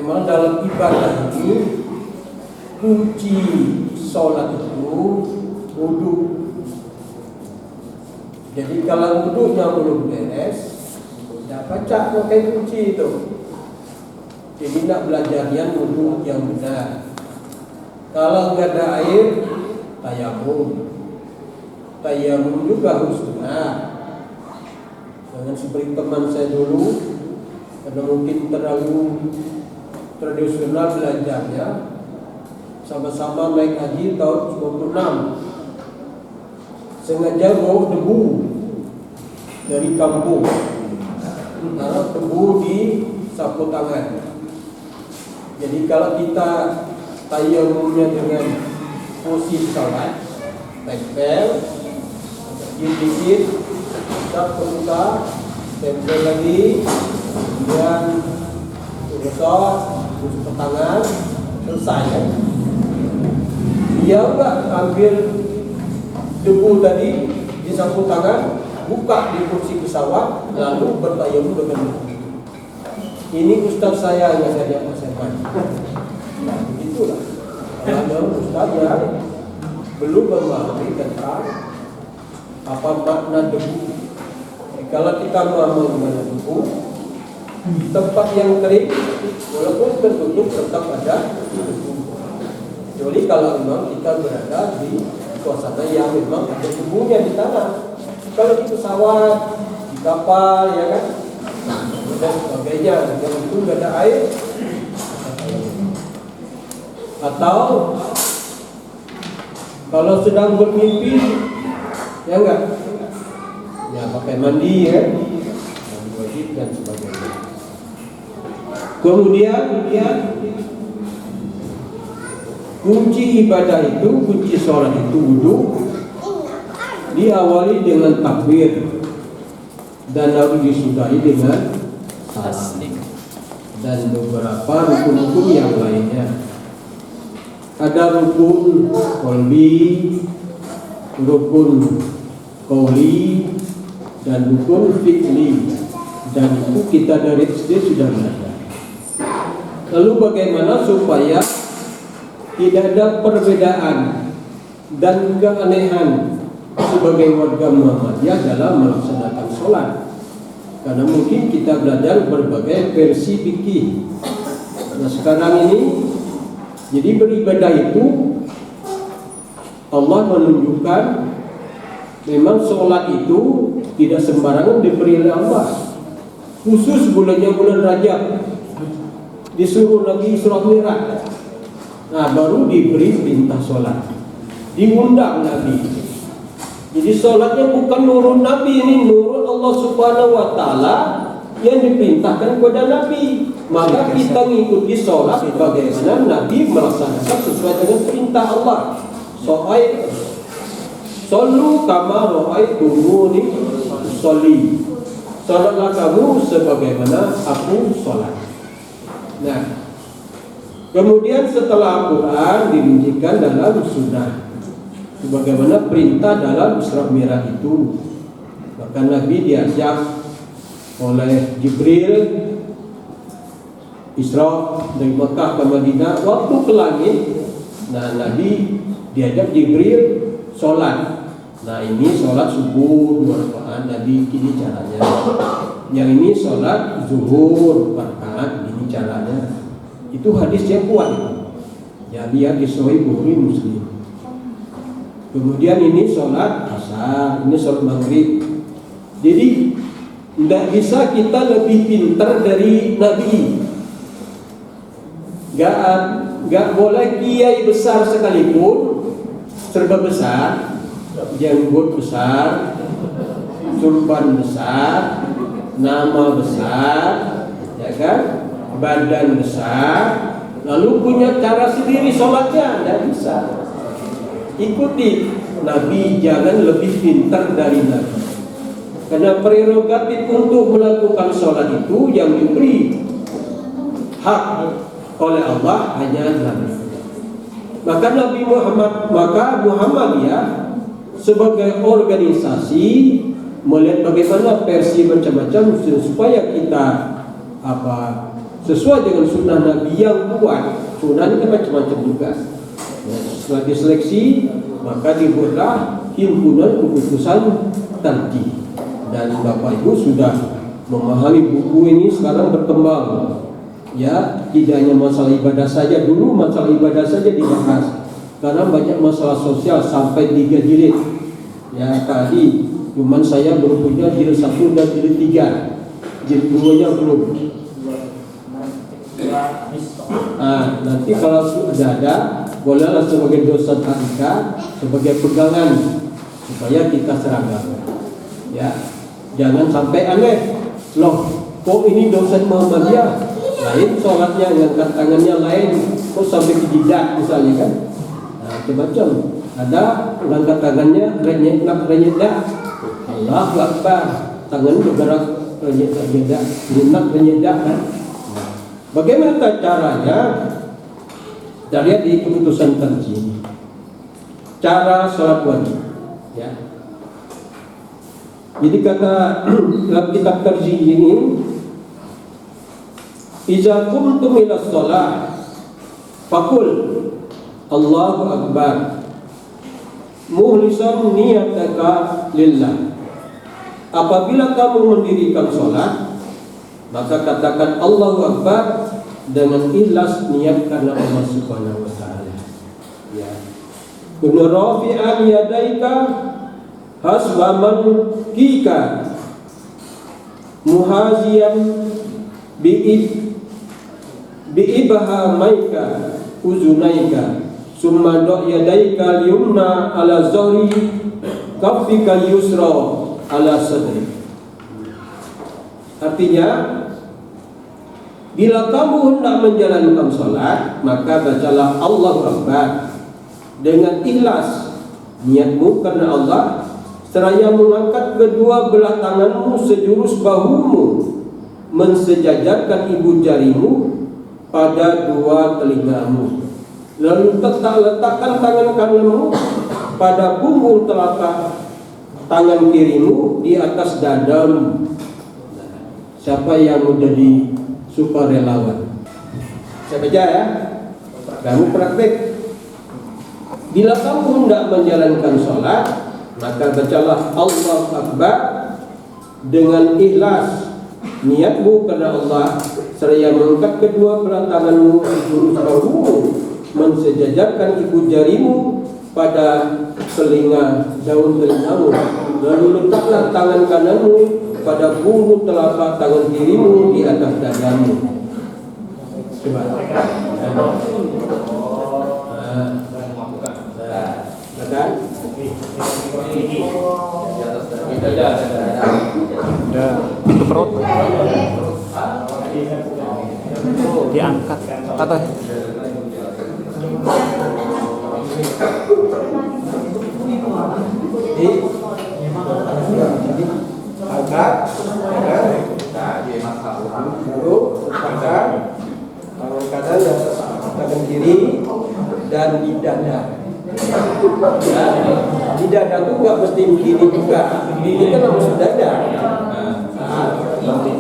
memang dalam ibadah ini kunci sholat itu wudu. Jadi kalau wudunya belum beres, tidak baca pakai kunci itu. Jadi nak belajarnya wudu yang benar. Kalau nggak ada air, tayamum. Tayamum juga harus benar. Jangan seperti teman saya dulu, karena mungkin terlalu tradisional belajarnya. Sama-sama naik haji tahun 96. Sengaja bawa debu dari kampung, taruh debu di sapu tangan. Jadi kalau kita tayamumnya dengan posisi salat, tempel, dikit-dikit, tak perluka, tempel lagi, kemudian gosok, gosok tangan, selesai kan? Dia enggak ambil debu tadi di sapu tangan, buka di kursi pesawat, lalu bertayamum dengan debu. Ini ustaz saya yang saya persiapkan. Nah, begitulah. Kalau ada ustaz yang belum memahami tentang apa makna debu. Kalau kita memahami makna debu, tempat yang kering walaupun tertutup tetap ada debu. Kecuali kalau memang kita berada di suasana yang memang ada debunya di tanah. Kalau di pesawat, di kapal, ya kan, dan sebagainya, yang itu nggak ada air. Atau kalau sedang bermimpi, ya enggak, ya pakai mandi ya, mandi wajib dan sebagainya. Kemudian kunci ibadah itu, kunci sholat itu wudu, diawali dengan takbir dan lalu disudahi dengan taslim dan beberapa rukun-rukun yang lainnya. Ada rukun qalbi, rukun qauli, dan rukun fi'li, dan itu kita dari SD sudah belajar. Lalu bagaimana supaya tidak ada perbedaan dan keanehan sebagai warga Muhammadiyah dalam melaksanakan sholat? Karena mungkin kita belajar berbagai versi fikih. Nah sekarang ini, jadi beribadah itu Allah menunjukkan memang sholat itu tidak sembarangan diberi oleh Allah. Khusus bulannya bulan Rajab, disuruh Nabi Isra Mi'raj. Nah baru diberi perintah sholat, diundang Nabi. Jadi sholatnya bukan nurun Nabi, ini nurun Allah Subhanahu Wa Taala yang diperintahkan kepada Nabi. Maka kita mengikuti sholat bagaimana Nabi melaksanakan sesuai dengan perintah Allah. Shollu kama ra'aitumuni sholli. Sholatlah kamu sebagaimana aku sholat. Nah, kemudian setelah Al-Quran dirincikan dalam sunnah, sebagaimana perintah dalam Isra Mi'raj itu. Maka Nabi diajak oleh Jibril Isra dari Mekah ke Madinah, waktu ke langit. Nah Nabi diajak Jibril sholat. Nah ini sholat subuh 2 rakaat, Nabi gini caranya. Yang ini sholat zuhur 4 rakaat, gini caranya. Itu hadis yang kuat itu. Jadi ya Sahih Bukhari Muslim. Kemudian ini sholat asar, ini sholat maghrib. Jadi tidak bisa kita lebih pintar dari Nabi. Gak boleh kiai besar sekalipun, serba besar, jenggot besar, surban besar, nama besar, ya kan, badan besar, lalu punya cara sendiri sholatnya, tidak bisa. Ikuti Nabi, jangan lebih pintar dari Nabi. Karena prerogatif untuk melakukan sholat itu yang diberi hak oleh Allah hanya Nabi. Maka Nabi Muhammad, maka Muhammadiyah sebagai organisasi melihat bagaimana versi macam-macam supaya kita sesuai dengan sunnah Nabi yang kuat. Sunnah ini kan macam-macam juga. Ya, setelah diseleksi maka dibuatlah himpunan keputusan tarjih. Dan Bapak Ibu sudah memahami buku ini sekarang berkembang. Ya, tidak hanya masalah ibadah saja. Dulu masalah ibadah saja dibahas. Karena banyak masalah sosial sampai 3 jilid. Ya, tadi cuman saya baru punya jilid 1 dan jilid 3. Jilid 2-nya belum. Nanti kalau sudah ada, bolehlah sebagai dosen Arika, sebagai pegangan supaya kita seragam. Ya, jangan sampai aneh. Loh, kok ini dosen Muhammadiyah? Lain sholatnya, ngangkat tangannya lain. Kok sampai ke jidat misalnya kan? Nah, macam-macam. Ada ngangkat tangannya renyek dah. Allahu Akbar. Tangan bergerak renyek dah. Renyek dah kan? Bagaimana caranya? Kita lihat di keputusan tarjih. Cara sholat wajib. Ya. Jadi kata dalam kitab tarjih ini, "Iza qumtum ila shalah faqul Allahu Akbar mukhlishan niyataka lillah." Apabila kamu mendirikan sholat, maka katakan Allahu Akbar dengan ikhlas niat karena Allah Subhanahu wa taala. Ya. Kun rafi'an yadaika hasbaman kika muhaziyan bi'ibhamaika uzunaika summa do' yadaika liyumna ala zahri kaffika yusra ala sadri. Artinya, bila kamu hendak menjalankan sholat, maka bacalah Allahu Akbar dengan ikhlas niatmu karena Allah, seraya mengangkat kedua belah tanganmu sejurus bahumu, mensejajarkan ibu jarimu pada dua telingamu, lalu letakkan tangan kananmu pada punggung telapak tangan kirimu di atas dadamu. Siapa yang menjadi sukarelawan? Saya baca ya. Kamu praktek. Bila kamu hendak menjalankan sholat, maka bacalah Allahu Akbar dengan ikhlas niatmu karena Allah, seraya mengangkat kedua belah tanganmu sejurus bahumu, mensejajarkan ibu jarimu pada daun telingamu, lalu letaklah tangan kananmu pada punggung telapak tangan kirimu di atas dadamu. Coba. Ke perut diangkat atau angkat, lalu angkat tangan kanan dan tangan kiri dan di dada. Ya, di dada itu nggak mesti begini juga. Ini kan harus dada.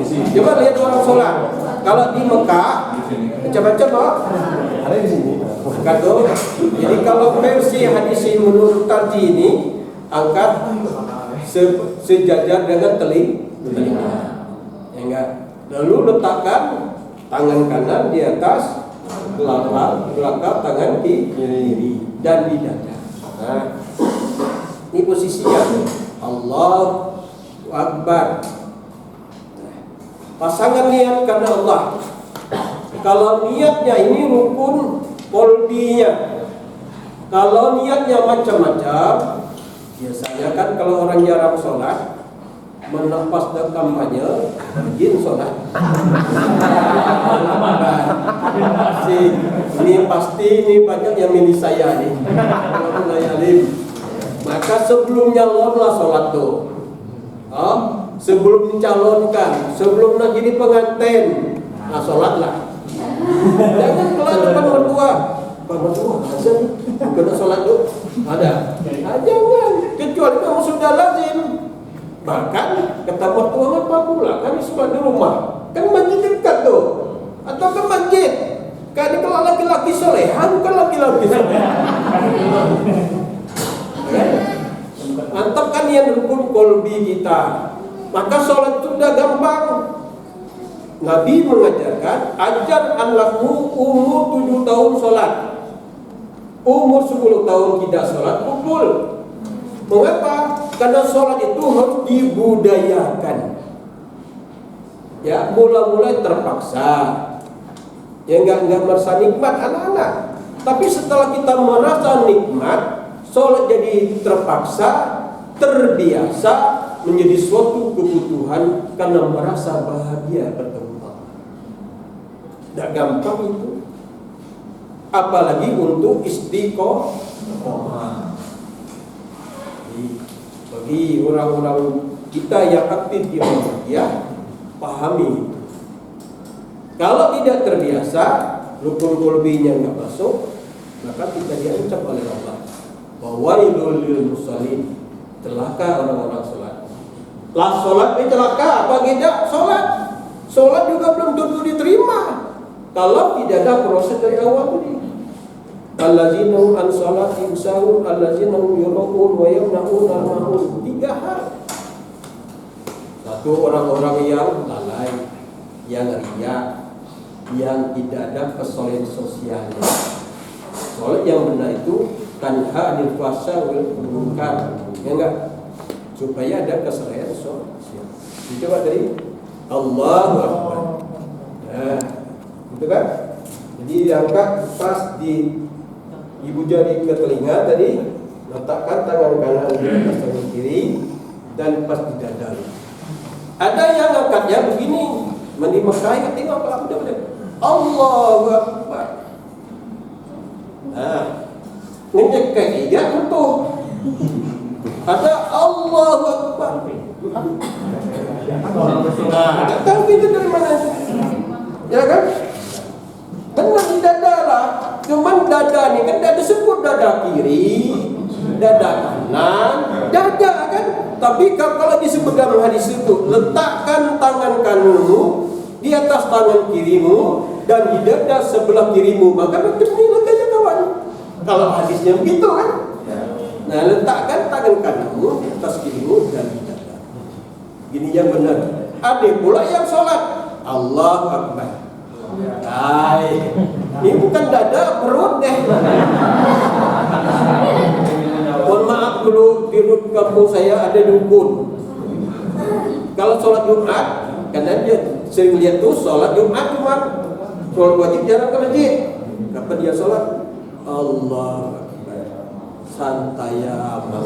Coba lihat orang sholat. Kalau di Mekah macam-macam loh. Ada di sini. Kado. Jadi kalau versi hadis menurut tarjih ini, angkat sejajar dengan telinga. Ya enggak. Lalu letakkan tangan kanan di atas telapak tangan kiri dan di dada. Nah, ini posisinya Allahu Akbar. Pasangan niat karena Allah. Kalau niatnya ini rukun kolbinya. Kalau niatnya macam-macam, biasanya kan kalau orang jarang sholat, menepas dan kampanye, rajin sholat. Ini pasti ini banyak yang milih saya nih. Maka sebelum nyalonlah sholat tuh. Sebelum dicalonkan, sebelum nak jadi pengantin, nah sholatlah. Jangan keluar depan mertua. Kena sholat tuh ada. Jangan, kecuali kamu sudah lazim. Bahkan kata mertua apa pula, kami sholat di rumah. Kan masih dekat tuh. atau ke masjid. Karena kalau laki-laki soleha bukan laki-laki soleha. Mantap kan yang rukun kolbi kita. Maka sholat itu sudah gampang. Nabi mengajarkan, ajar anakmu umur 7 tahun sholat, umur 10 tahun tidak sholat, pukul. Mengapa? Karena sholat itu harus dibudayakan. Ya, mula-mula terpaksa. Ya enggak merasa nikmat anak-anak. Tapi setelah kita merasa nikmat, sholat jadi terpaksa, terbiasa, menjadi suatu kebutuhan karena merasa bahagia bertemu Allah. Tidak gampang itu. Apalagi untuk istiqomah. Bagi orang-orang kita yang aktif di Muhammadiyah, pahami. Kalau tidak terbiasa, rukun qalbinya enggak masuk, maka kita diancam oleh Allah. Wawailul lil musallin, celaka orang-orang salat. Lah salat ini celaka, apa tidak salat? Salat juga belum tentu diterima kalau tidak ada proses dari awal tadi. Allazina hum an salatihim sahun, allazina hum yura'un wa yamna'un al-ma'un. 3 hal. Satu, orang-orang yang lalai, yang riya, yang tidak ada kesolehan sosialnya. Salat yang benar itu tanha anil fahsya wal munkar. Ya enggak? Supaya ada kesolehan sosial. Dicoba dari Allahu Akbar. Nah, itu kan? Jadi diangkat pas di ibu jari ke telinga tadi, letakkan tangan kanan di atas tangan kiri dan pas di dada. Ada yang angkatnya begini, mandi Mekah, tengok apa udah. Allahu Akbar. Nah, ngecek kaki untuk ada Allahu Akbar. Nggak tahu itu dari mana, ya kan? Benar di dada lah. Cuman dada ini kan tidak disebut dada kiri, dada kanan, dada kan. Tapi kalau disebut dalam hadis itu, letakkan tangan kananmu di atas tangan kirimu dan di dada sebelah kirimu, maka begini leganya kawan. Kalau hadisnya begitu kan. Nah, letakkan tangan kananmu di atas kirimu dan di dada. Gini yang benar. Ada pula yang sholat Allahu Akbar. Baik. Ini bukan dada, perut deh. Mohon maaf dulu, di kampung saya ada dukun. Kalau sholat Jumat, karena dia sering lihat tuh sholat Jumat cuma sholat wajib jarang ke masjid. Kapan dia sholat? Allah Akbar. Santai amat.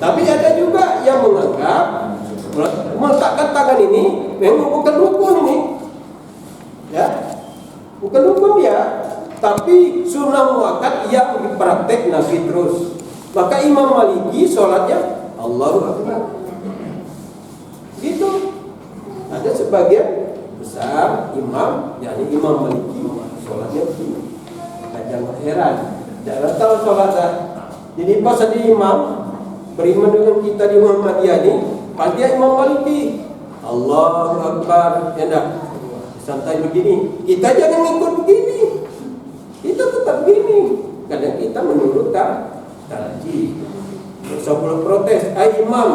Tapi ada juga yang menganggap meletakkan tangan ini memang bukan rukun ini, ya, bukan rukun dia, tapi sunnah muakkad yang dipraktek Nabi terus. Maka Imam Maliki sholatnya Allahu Akbar. Gitu. Ada sebagian besar imam, yakni Imam Maliki, sholatnya begini. Jangan heran, jangan tahu sholatnya. Jadi pas ada imam beriman dengan kita di Muhammadiyah ini, pasti Imam Maliki Allahu Akbar, ya enggak? Santai begini. Kita jangan ngikut begini. Kita tetap begini. Kadang kita menurut tarjih. Sebelum protes, imam,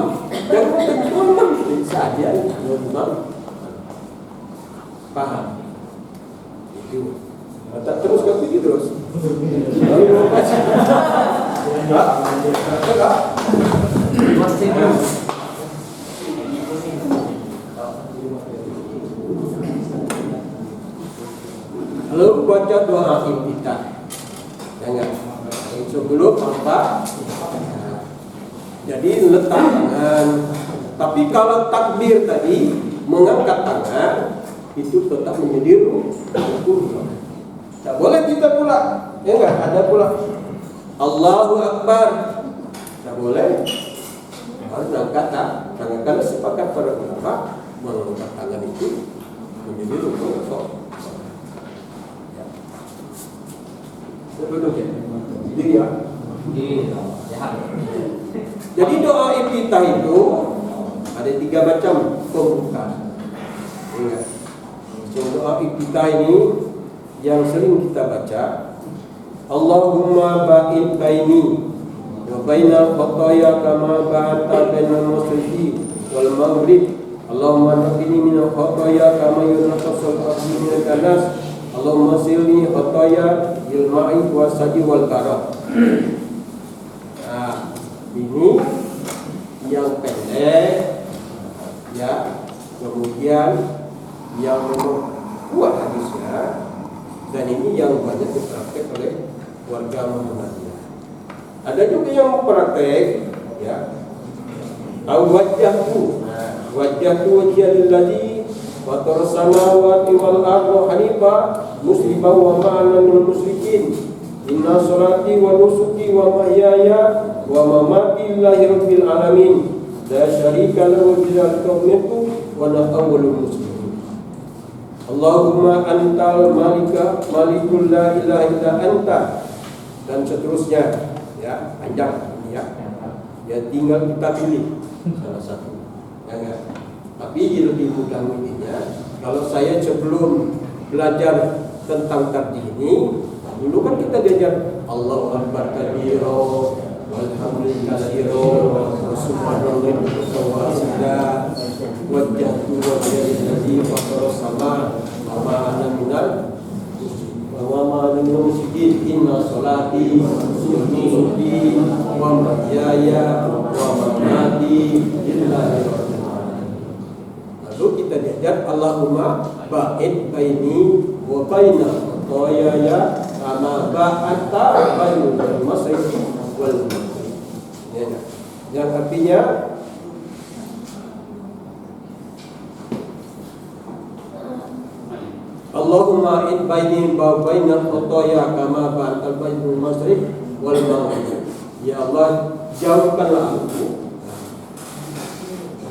jangan tentu imam saja, imam. Paham? Itu. Tak terus ke sini terus. Lalu baca doa iftitah. Jangan sebelum apa? Jadi letak tangan. Tapi kalau takbir tadi mengangkat tangan itu tetap menjadi rukun. Tak boleh kita pula, ya enggak? Ada pula Allahu Akbar. Tak boleh. Harus angkat tangan. Karena sepakat para ulama mengangkat tangan itu menjadi rukun. Duduk ya, diri ya. Jadi doa iftitah itu Ada 3 macam pembuka. Ingat. So, doa kita ini yang sering kita baca, Allahumma ba'id baini wa bainal khataaya kama ba'adta bainal masyriqi wal maghrib. Allahumma naqqini minal khataaya kama yunqasul ardi minal danas. Allahumma silni khataaya bil ma'i wasadi wal karam. Nah, ini yang pendek ya, kemudian yang kuat hadisnya, dan ini yang banyak dipraktek oleh warga Muhammadiyah. Ada juga yang mempraktek ya, wajjahtu wajhiyalladzi fatara samawati wal arda hanifa musliman wa ma'ana minal musyrikin. Inna sholati wa nusuki wa mahyaya wa mamati lillahi rabbil alamin la syarika lahu wa bidzalika umirtu wa ana awwalul muslimin. Allahumma antal malikul la ilaha illa anta, dan seterusnya ya, panjang ini ya. Ya tinggal kita pilih salah satu. Ya enggak? Tapi lebih mudah mungkinnya kalau saya sebelum belajar tentang tadi ini, dulu kan kita diajar Allahu akbar kabira walhamdulillahi katsira wa subhanallahi wa bihamdihi wajjahtu wajhillazi fatara samawati wa ma'ana minal musyrikin. Inna sholati wa nusuki wa mahyaya wa mamati lillahi rabbil alamin. Lalu kita diajar Allahumma ba'id baini wa baina khataaya kama ba'adta bainal masyriqi wal maghrib. Yang artinya Allahumma id baini wa bainal khataaya kama ba'adta bainal masyriqi wal maghrib. Ya Allah, jauhkanlah aku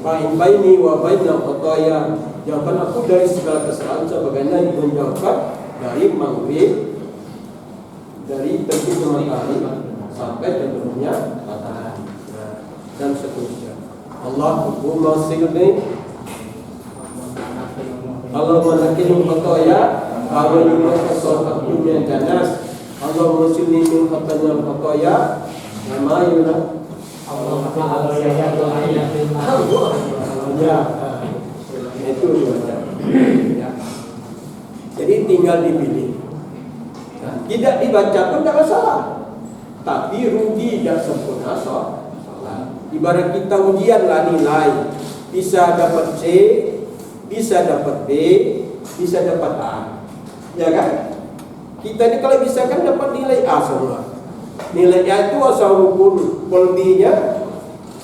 baini wa bainal khataaya, jauhkan aku dari segala kesalahan sebagaimana menjauhkan dari maghrib, dari terbitnya matahari sampai terbenamnya matahari, dan seterusnya. Allahumma silni Allahumma naqqini khataaya kama yunqasul ardi minad danas. Allahumma silni min khataaya kama yunqasul ya, itu ya. Jadi tinggal dipilih. Nah, tidak dibaca pun tidak masalah, tapi rugi dan sempurna salat. Ibarat kita ujian lah nilai, bisa dapat C, bisa dapat B, bisa dapat A, ya kan? Kita ini kalau bisa kan dapat nilai A semua. Nilai A itu asal rukun qalbinya,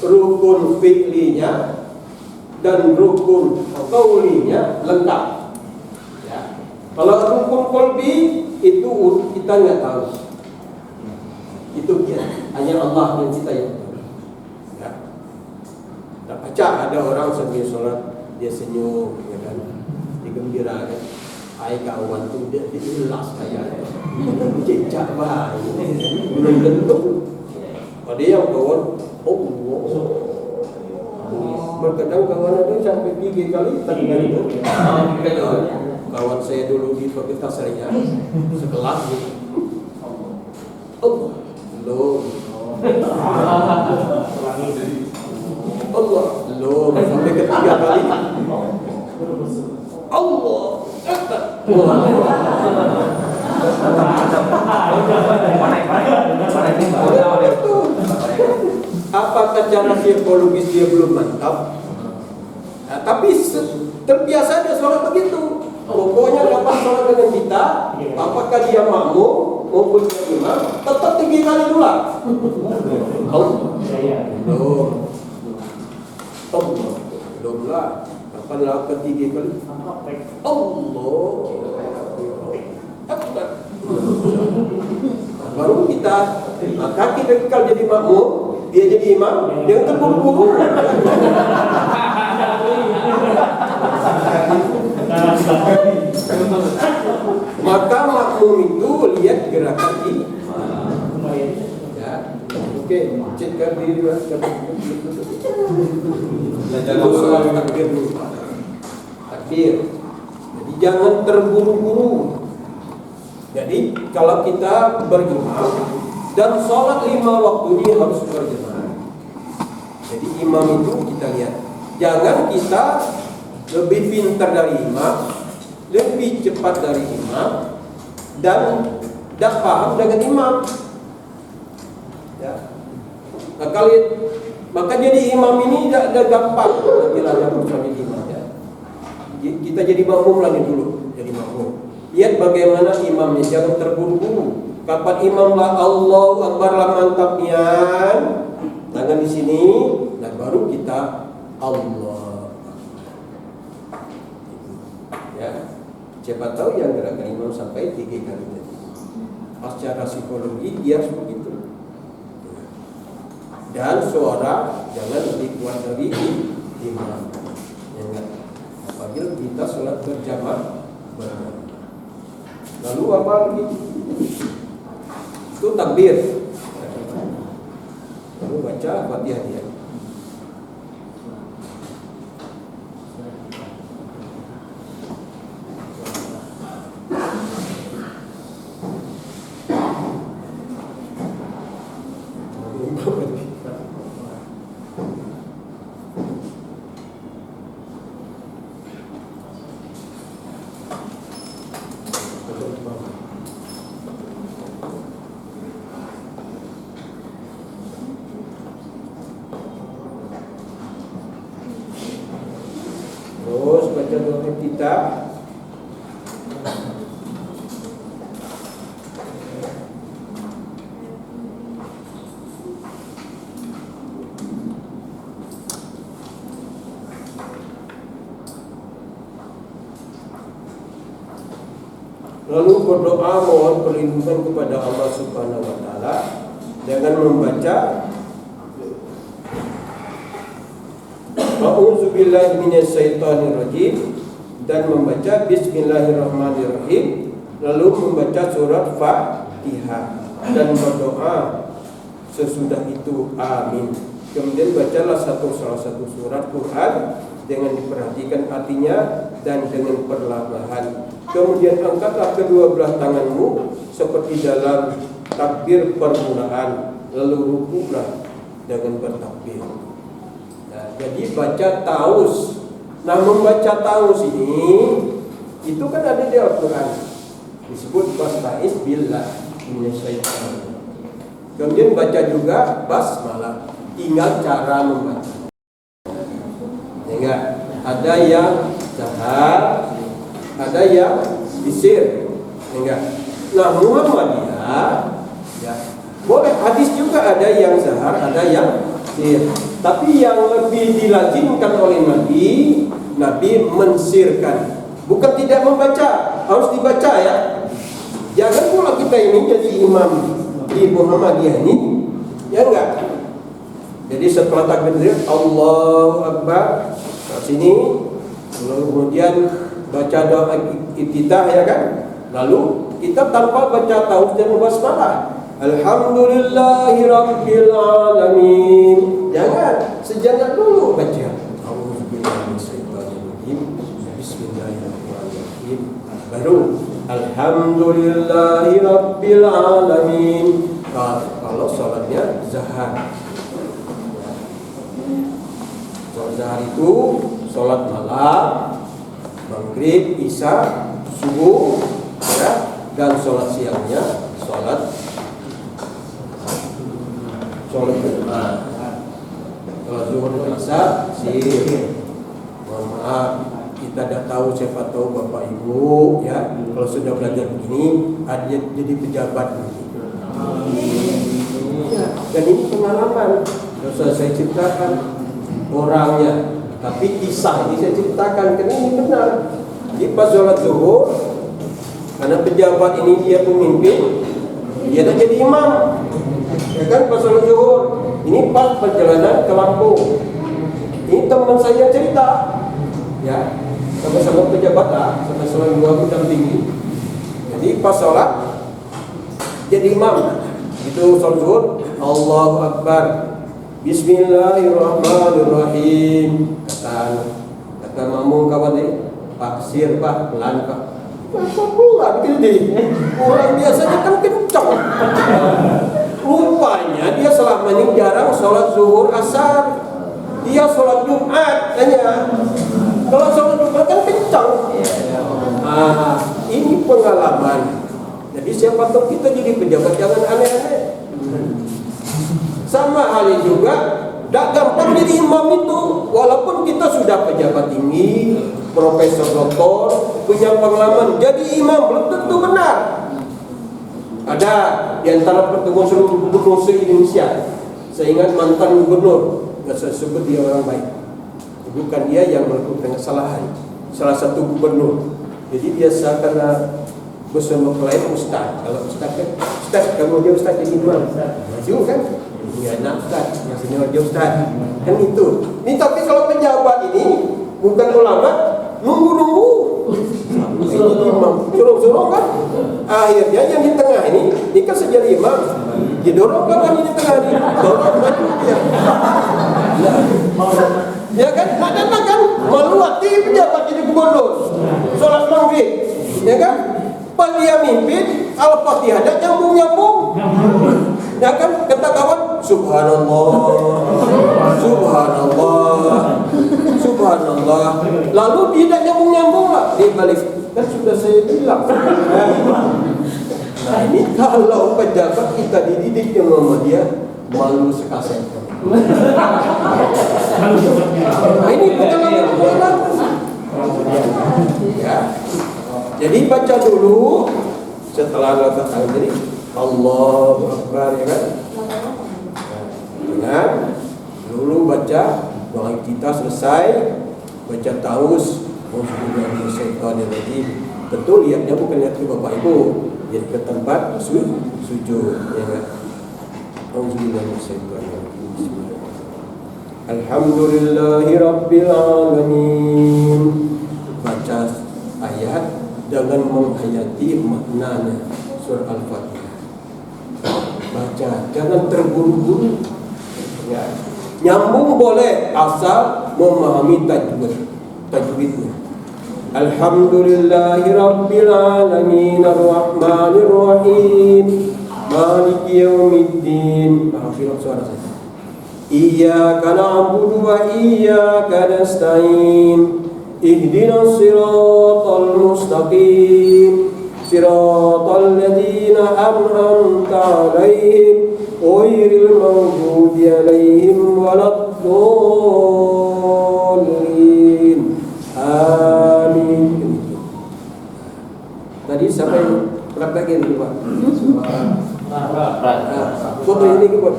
rukun fi'linya, dan rukun qaulinya lengkap. Ya. Kalau rukun qalbi itu kita nggak tahu. Itu hanya Allah yang kita yang tahu. Ya. Kita baca ada orang sambil sholat dia senyum, ya kan? Digembirakan. Hai kawan tu dia diulas kayak cecak baik. Belum tentu. Ada yang kawan, berkadang kawan itu sampai 3 kali tadi itu. Kawan saya dulu di Fakultas Syariah sekelas gitu. Allah, sampai ketiga kali. Allah. Apakah cara psikologis dia belum mantap? Nah, tapi terbiasa dia sholat begitu. Pokoknya dapat sholat dengan kita, apakah dia makmum maupun dia imam, tetap 3 kali dulu. Belum lah. Kapan lah ketiga kali? Allah. Baru kita kaki dekal jadi makmum, dia jadi imam, dia terburu-buru. Maka makmum itu lihat gerakan ini. Ya, oke, cek Itu soal takbir dulu. Takbir. Jadi jangan terburu-buru. Jadi kalau kita berimam dan sholat 5 waktu ini harus berjamaah. Jadi imam itu kita lihat, jangan kita lebih pintar dari imam, lebih cepat dari imam, dan tidak paham dengan imam. Ya. Nah, maka jadi imam ini tidak gampang bila ada bersama imam. Ya. Kita jadi makmum lagi dulu, jadi makmum. Lihat bagaimana imamnya, jangan terburu-buru. Kapan imam lah Allahu Akbar lah mantapnya, tangan di sini, dan baru kita Allah. Ya, siapa tahu yang gerakan imam sampai 3 kali tadi. Secara psikologi dia seperti itu. Dan suara jangan lebih kuat dari imam. Ya, apabila kita sholat berjamaah. Lalu apa lagi? Itu takbir. Lalu baca Fatihah dia. Terus baca doa kita. Lalu berdoa mohon perlindungan kepada Allah Subhanahu wa taala dengan membaca A'udzubillahi minasyaitonirrajim dan membaca Bismillahirrahmanirrahim, lalu membaca surat Fatihah dan berdoa sesudah itu amin. Kemudian bacalah salah satu surat Quran dengan diperhatikan artinya dan dengan perlahan. Kemudian angkatlah kedua belah tanganmu seperti dalam takbir permulaan, lalu rukuklah dengan bertakbir. Nah, jadi baca taus. Nah, membaca taus ini itu kan ada di Al-Quran, disebut basta'iz billah minasyaitonir. Kemudian baca juga basmalah. Tinggal cara membaca. Enggak, ada yang jahar, ada yang bisir. Enggak. Nah, Muhammadiyah ya, boleh hadis juga ada yang zahar, ada yang sir. Tapi yang lebih dilazimkan oleh Nabi mensirkan. Bukan tidak membaca, harus dibaca ya. Jangan pula kita ini jadi imam di Muhammadiyah ini, ya enggak. Jadi setelah takbir Allahu Akbar ke sini, lalu kemudian baca doa iftitah ya kan. Lalu kita tanpa baca taus dan basmalah. Alhamdulillahirabbil alamin. Jangan, sejenak dulu baca. Bismillahirrahmanirrahim. Baru Alhamdulillahirabbil alamin. Kalau salatnya zahar. Salat zahar itu salat malam, maghrib, isya, subuh, ya, dan salat siangnya salat Jumat. Kalau zuhur asar sir. Mohon maaf, kita tidak tahu, siapa tahu Bapak Ibu ya, kalau sudah belajar begini ada jadi pejabat begini. Ya, dan ini pengalaman. Sudah saya ciptakan orangnya, tapi kisah ini saya ciptakan karena ini benar. Di pas sholat zuhur, karena pejabat ini dia pemimpin, dia tak jadi imam. Ya kan, pas sholat zuhur, ini pas perjalanan ke Lampung. Ini teman saya cerita, ya, sama-sama pejabat lah, sama-sama dua bidang tinggi. Jadi pas sholat jadi imam, itu sholat zuhur, Allahu Akbar. Bismillahirrahmanirrahim. Kata mamung kawan Pak Sir Pak pelan Pak. Apa pula gini? Orang biasanya kan kencang. Rupanya dia selama ini jarang sholat zuhur asar. Dia sholat Jumat hanya. Kalau sholat Jumat kan kencang. Ini pengalaman. Jadi siapa tahu kita jadi pejabat jangan aneh-aneh. Sama halnya juga, tidak gampang jadi imam itu. Walaupun kita sudah pejabat tinggi, profesor doktor, punya pengalaman, jadi imam belum tentu benar. Ada di antara pertemuan seluruh gubernur se-Indonesia, saya ingat mantan gubernur, nggak saya sebut dia orang baik. Bukan dia yang melakukan kesalahan, salah satu gubernur. Jadi biasa karena bersama klien ustaz. Kalau ustaz kan, ustaz kamu dia ustaz jadi imam, maju kan? Ya nakkan, maksudnya dia ustaz. Kan itu. Ini tapi kalau pejabat ini bukan ulama, nunggu-nunggu. Ini imam, suruh-suruh kan? Akhirnya yang di tengah ini kan sejadi imam. Didorong kan ini di tengah ini, dorong maju dia. Ya kan? Ada kan? Meluati pejabat jadi gubernur. Sholat maghrib, ya kan? Pas dia mimpin, Al-Fatihah ada nyambung-nyambung. Ya kan? Kata kawan, Subhanallah, Subhanallah, Subhanallah. Lalu tidak nyambung-nyambung lah. Dia balik, kan sudah saya bilang. Nah ini kalau pejabat kita dididik yang Muhammadiyah, malu sekasih. Nah ini pengalaman. Ya. Jadi baca dulu setelah lafaz tadi Allahu Akbar, ya kan? Ingat dulu baca doa kita selesai, baca taus tentu lihatnya bukan lihat ke bapak ibu, lihat ke tempat sujud, ya kan? Alhamdulillahi Rabbil Alamin. Baca ayat dengan menghayati maknanya. Surah Al-Fatihah. Baca, jangan terburu-buru. Ya. Nyambung boleh asal memahami tajwidnya. Alhamdulillahi Rabbil Alamin Ar-Rahmanir Rahim Maliki Yawmiddin. Maafkan suara saya. Iyyaka na'budu wa iyyaka nasta'in. Ihdinas siratal mustaqim. Siratal ladzina an'amta 'alaihim ghairil maghdubi 'alaihim waladdallin. Amin. Tadi siapa yang praktekin itu Pak? Foto ini ke Pak?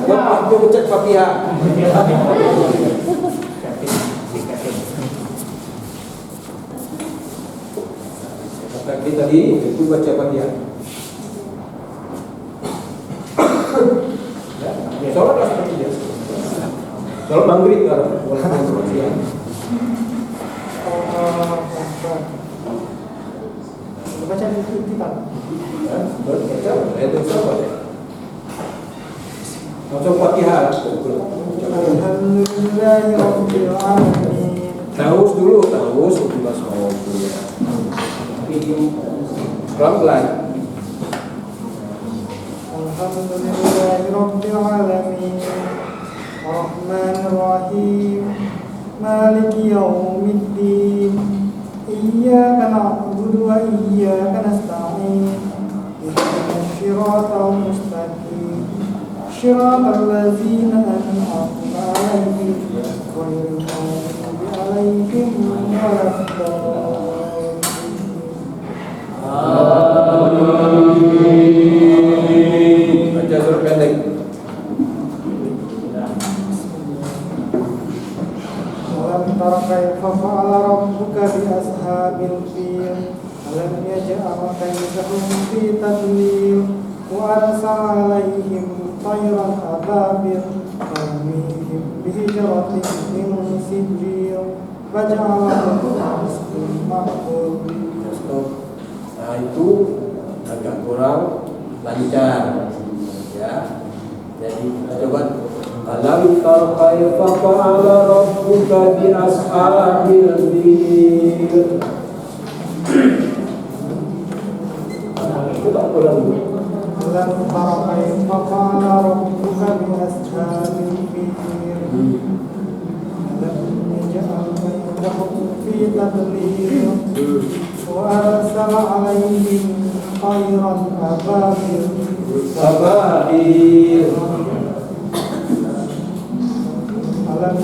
Bapak mau ngecek Fatihah. Kata tadi itu baca Fatihah. Sholat lah seperti biasa. Sholat maghrib kan? Baca kitab. Baca ayat berapa? Langsung Fatihah. Alhamdulillahirabbil alamin. Taus dulu, taus kita sholat dulu. Pelan-pelan. Alhamdulillahirabbil alamin. Ar-Rahmanir Rahim. Maliki Yawmiddin. Iyyaka na'budu wa iyyaka nasta'in. Ihdinas siratal mustaqim. Siratal ladzina an'amta 'alaihim ghairil maghdubi 'alaihim waladdallin. Amin. Baca surah pendek. Alam tara kaifa fa'ala rabbuka bi ashabil fil. Alam yaj'al kaydahum fi tadlil. Wa arsala 'alaihim tayran ababil tarmihim bi hijratin min sijil. Faj'alahum ka'asfin ma'kul. Nah itu agak kurang lancar, ya. Jadi coba alam tara kaifa fa'ala rabbuka bi ashabil fil. Coba ulang dulu. Alam tara kaifa fa'ala rabbuka bi ashabil fil. Alam yaj'al kaydahum fi tadlil. Wa arsala 'alaihim tayran ababil. Alam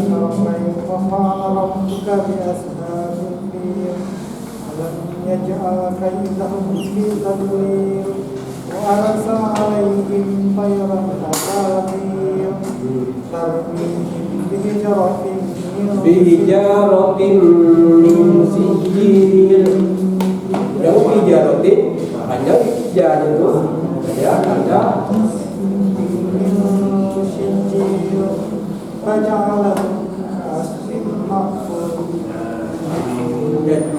tara kaifa fa'ala rabbuka bi ashabil fil. Alam yaj'al kaydahum fi tadlil. Wa arsala 'alaihim tayran ababil. Tarmihim bihijaratin min sijil. Yang hijaratin hanya hijau itu ya ada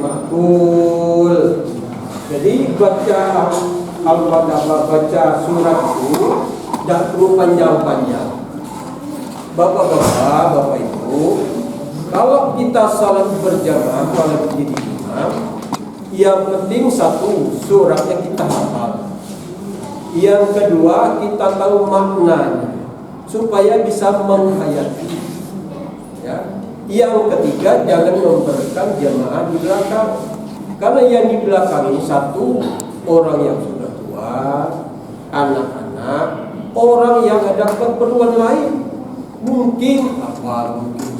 makbul. Jadi baca Al-Fatihah, baca surat itu tidak perlu panjang-panjang. Bapak-bapak, Bapak Ibu, kalau kita salat berjamaah kalau menjadi imam, yang penting satu, suratnya kita hafal. Yang kedua, kita tahu maknanya supaya bisa menghayati. Ya. Yang ketiga, jangan memberikan jamaah di belakang. Karena yang di belakang ini satu, orang yang sudah tua, anak-anak, orang yang ada keperluan lain. Mungkin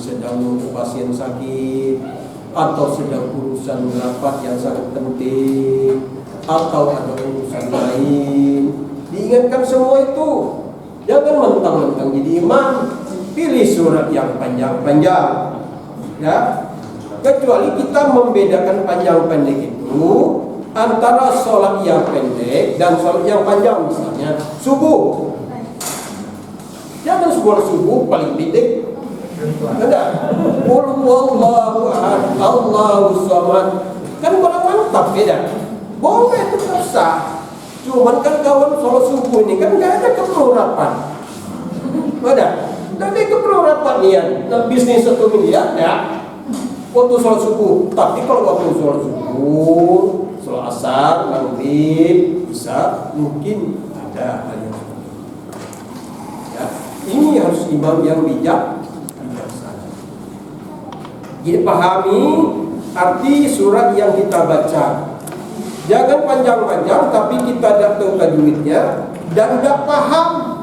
sedang menunggu pasien sakit, atau sedang urusan rapat yang sangat penting, atau ada urusan lain. Diingatkan semua itu. Jangan mentang-mentang jadi imam pilih surat yang panjang-panjang. Ya. Kecuali kita membedakan panjang pendek itu antara sholat yang pendek dan sholat yang panjang. Misalnya subuh, jangan subuh paling pendek. Enggak. Qul huwallahu ahad, Allahus samad. Kan kurang mantap beda. Boleh itu sah. Cuman kan kawan sholat subuh ini kan enggak ada keperluan. Ada. Tapi keperluan niat. Nah, bisnis 1 miliar ya. Waktu sholat subuh. Tapi kalau waktu sholat subuh, sholat asar, maghrib, bisa mungkin ada hal yang ya. Ini harus imam yang bijak. Jadi pahami arti surat yang kita baca. Jangan panjang-panjang tapi kita tidak tahu tajwidnya dan tidak paham.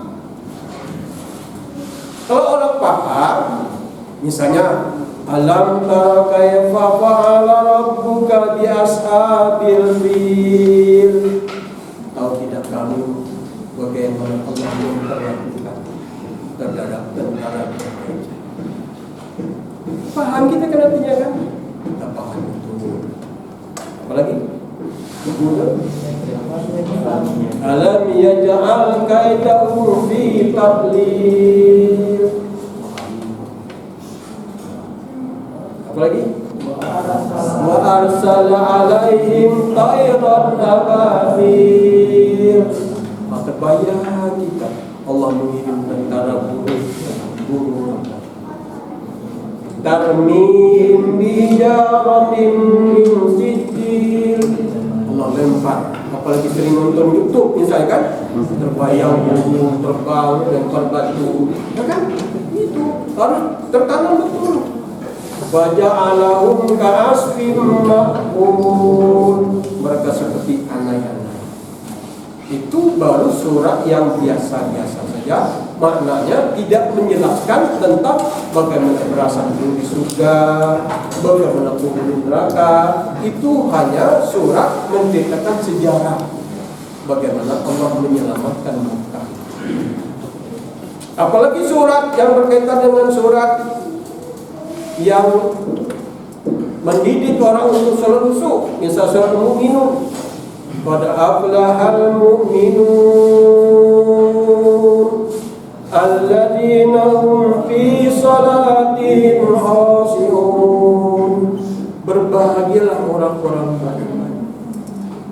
Kalau orang paham, misalnya alam tara kaifa fa'ala rabbuka bi ashabil fil. Tahu tidak kamu bagaimana Allah memperlakukan terhadap tentara? Paham kita kan artinya kan? Kita paham itu. Apalagi? Alam yaj'al kaidahu fi tadlil. Apalagi? Wa arsala 'alaihim tayran ababil. Maka bayang kita Allah mengirim tentara burung tarmim bijaratin min sijil. Allah lempar. Apalagi sering nonton YouTube misalnya kan, terbayang burung terbang lempar batu, ya kan? Itu harus tertanam betul. Waja'alahum ka'asfim ma'kul. Mereka seperti anai-anai. Itu baru surat yang biasa-biasa saja. Maknanya tidak menjelaskan tentang bagaimana berasal di surga, bagaimana penghuni neraka. Itu hanya surat menceritakan sejarah bagaimana Allah menyelamatkan Makkah. Apalagi surat yang berkaitan dengan surat yang mendidik orang untuk sholat khusyuk, misal surat Mu'minun. Qad aflahal mu'minun alladzina hum fi salatihim khashi'un. Berbahagialah orang-orang beriman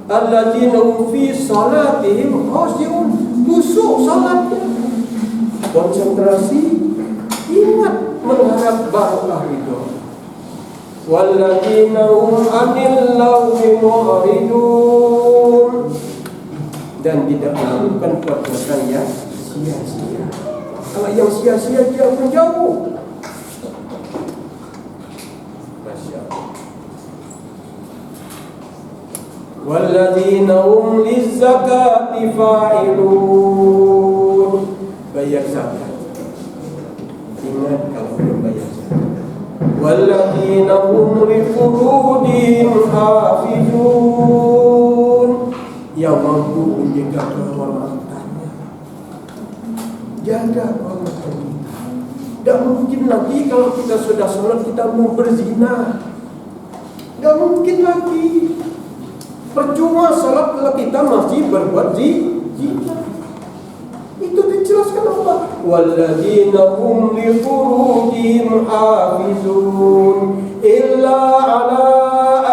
alladzina hum fi salatihim khashi'un, khusyuk salatnya. konsentrasi, ingat mengharap barokah ridho. Walladzina hum 'anil lagwi mu'ridun, dan tidak melakukan perbuatan yang sia-sia. Kalau yang sia-sia dia menjauh. Masya Allah. Walladzina hum lizzakati fa'ilun, bayar zakat. Ingat kalau membayar zakat. Walladzina hum li furujihim hafizun, yang mampu menjaga kehormatannya. Jaga kehormatan kita. Tidak mungkin lagi kalau kita sudah sholat kita mau berzina. Tidak mungkin lagi. Percuma sholat kalau kita masih berbuat zina. Itu dijelaskan Allah. Walladzina hum li furujihim hafizun illa ala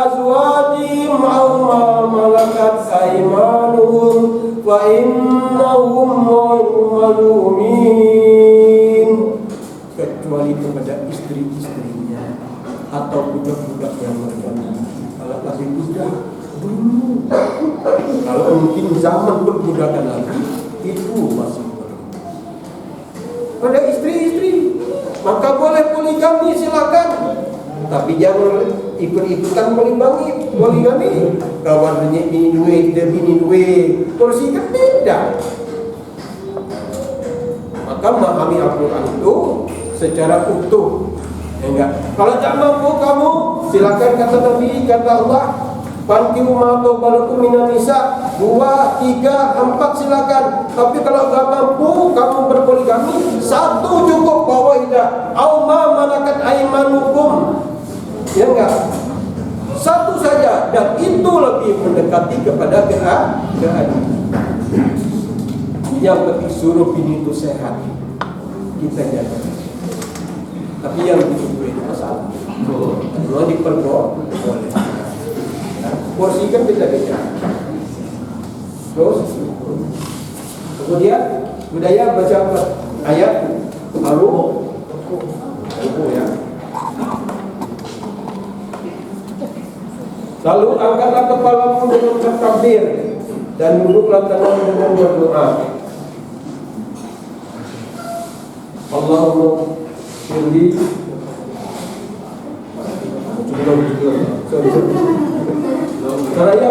azwajihim aw ma malakat aymanuhum fa innahum malumin, kecuali kepada istri-istrinya atau budak-budak yang mereka miliki. Kalau masih budak dulu, kalau mungkin zaman perbudakan lagi, itu masih boleh. Pada istri-istri, maka boleh poligami silakan, tapi jangan ikut-ikutan poligami. Kawannya bini dua, kita bini dua, porsi kan beda. Maka memahami Al-Quran itu secara utuh. Enggak. Kalau tak mampu kamu, silakan kata Nabi, kata Allah, fankihu ma taqalukum minan nisa, 2, 3, 4 silakan. Tapi kalau tak mampu kamu berpoligami, 1 cukup, fawaidah au ma malakat aymanukum. Ya enggak? 1 saja, dan itu lebih mendekati kepada keadilan. Yang penting suruh bini itu sehat, kita jaga. Tapi yang itu masalah. Kalau diperbuat boleh. Porsi kan beda-beda. Terus kemudian budaya baca apa? Ayat ruku ya. Lalu angkatlah kepalamu dengan bertakbir dan duduklah tenang dengan berdoa. Allahumma firli Saya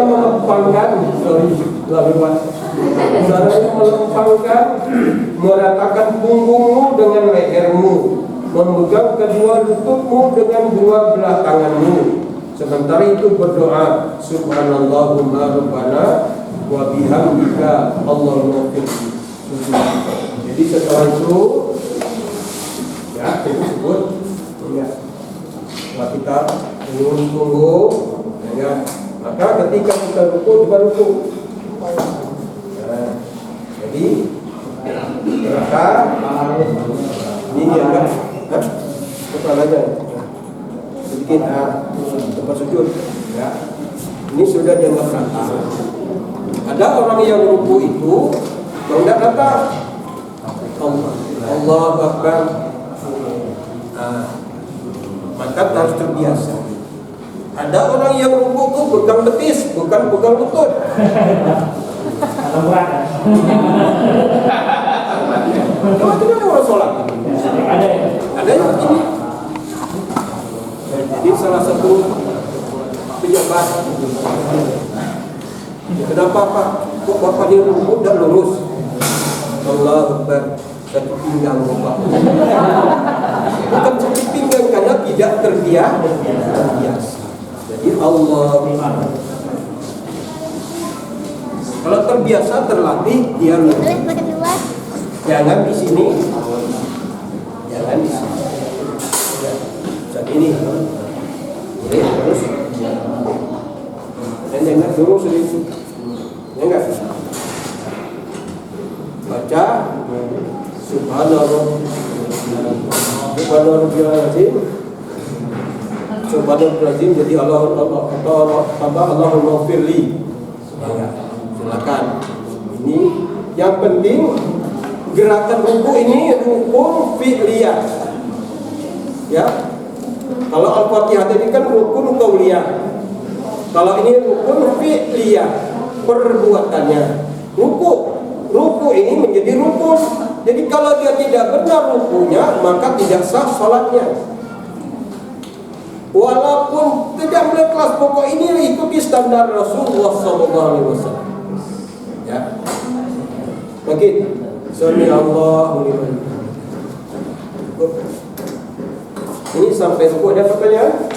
melempangkan meratakan punggungmu dengan lehermu, memegang kedua lututmu dengan 2 belah tanganmu. Sementara itu berdoa, Subhanallahumma rabbana wa bihamdika Allahumma firli. Jadi setelah itu ya disebut ya, setelah kita menurun punggung ya, maka ketika kita ruku juga ruku. Nah, jadi maka ini dianggap kepalanya sedikit tempat sujud ya. Ini sudah dianggap rata. Ada orang yang ruku itu tidak rata. Allah Akbar. Maka harus terbiasa. Ada orang yang ruku pegang betis, bukan pegang lutut. Kalau itu kan orang sholat. Ada yang begini. Jadi salah satu pejabat, kenapa Pak? Kok Bapak dia ruku tidak lurus? Allah Akbar. Satu pinggang Bapak. Bukan satu pinggang karena tidak terbiasa. Jadi Allah, kalau terbiasa terlatih dia lurus. Jangan di sini, jangan di sini. Saat ini, jadi terus, dan jangan lurus sedikit, jangan. Baca Subhanallah, Subhanallahirrahmanirrahim. Subhanallahirrahmanirrahim. Jadi Allahumma firli. Silakan. Ini yang penting gerakan ruku ini rukun fi'liyah. Ya. Kalau Al-Fatihah tadi kan rukun qauliyah. Kalau ini rukun fi'liyah, perbuatannya. Ruku ini menjadi rukun. Jadi kalau dia tidak benar rukunya, maka tidak sah salatnya. Walaupun tidak mulai kelas pokok ini ikuti standar Rasulullah SAW. Ya. Makin Sami Allahu liman. Ini sampai ruku ada pertanyaan?